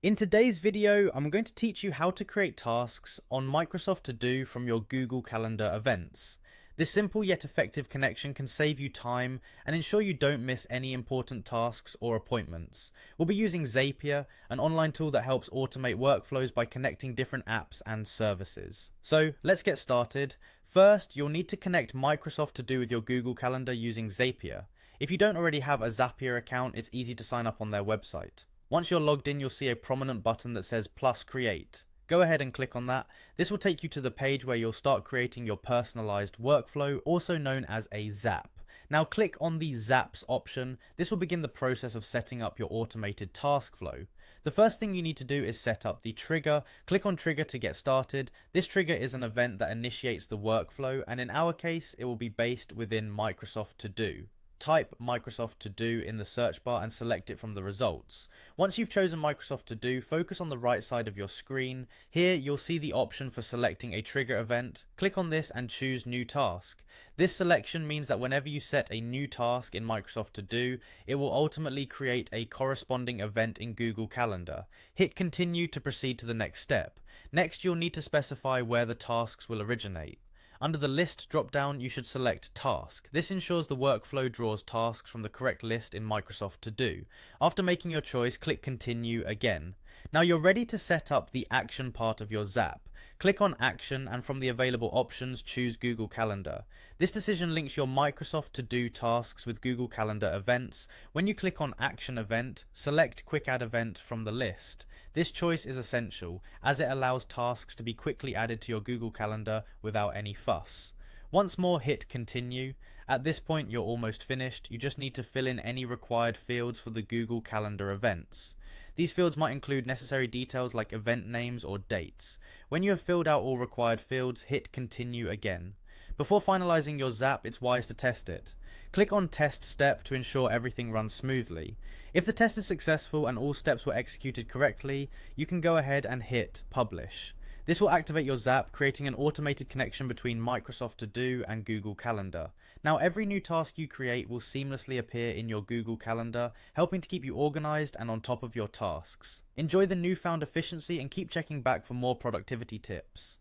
In today's video, I'm going to teach you how to create tasks on Microsoft To Do from your Google Calendar events. This simple yet effective connection can save you time and ensure you don't miss any important tasks or appointments. We'll be using Zapier, an online tool that helps automate workflows by connecting different apps and services. So let's get started. First, you'll need to connect Microsoft To Do with your Google Calendar using Zapier. If you don't already have a Zapier account, it's easy to sign up on their website. Once you're logged in, you'll see a prominent button that says Plus Create. Go ahead and click on that. This will take you to the page where you'll start creating your personalized workflow, also known as a Zap. Now click on the Zaps option. This will begin the process of setting up your automated task flow. The first thing you need to do is set up the trigger. Click on Trigger to get started. This trigger is an event that initiates the workflow, and in our case, it will be based within Microsoft To Do. Type Microsoft To Do in the search bar and select it from the results. Once you've chosen Microsoft To Do, focus on the right side of your screen. Here you'll see the option for selecting a trigger event. Click on this and choose New Task. This selection means that whenever you set a new task in Microsoft To Do, it will ultimately create a corresponding event in Google Calendar. Hit Continue to proceed to the next step. Next, you'll need to specify where the tasks will originate. Under the List drop-down, you should select Task. This ensures the workflow draws tasks from the correct list in Microsoft To Do. After making your choice, click Continue again. Now you're ready to set up the action part of your Zap. Click on Action and from the available options, choose Google Calendar. This decision links your Microsoft To Do tasks with Google Calendar events. When you click on Action Event, select Quick Add Event from the list. This choice is essential, as it allows tasks to be quickly added to your Google Calendar without any fuss. Once more, hit Continue. At this point, you're almost finished. You just need to fill in any required fields for the Google Calendar events. These fields might include necessary details like event names or dates. When you have filled out all required fields, hit Continue again. Before finalizing your Zap, it's wise to test it. Click on Test Step to ensure everything runs smoothly. If the test is successful and all steps were executed correctly, you can go ahead and hit Publish. This will activate your Zap, creating an automated connection between Microsoft To Do and Google Calendar. Now every new task you create will seamlessly appear in your Google Calendar, helping to keep you organized and on top of your tasks. Enjoy the newfound efficiency and keep checking back for more productivity tips.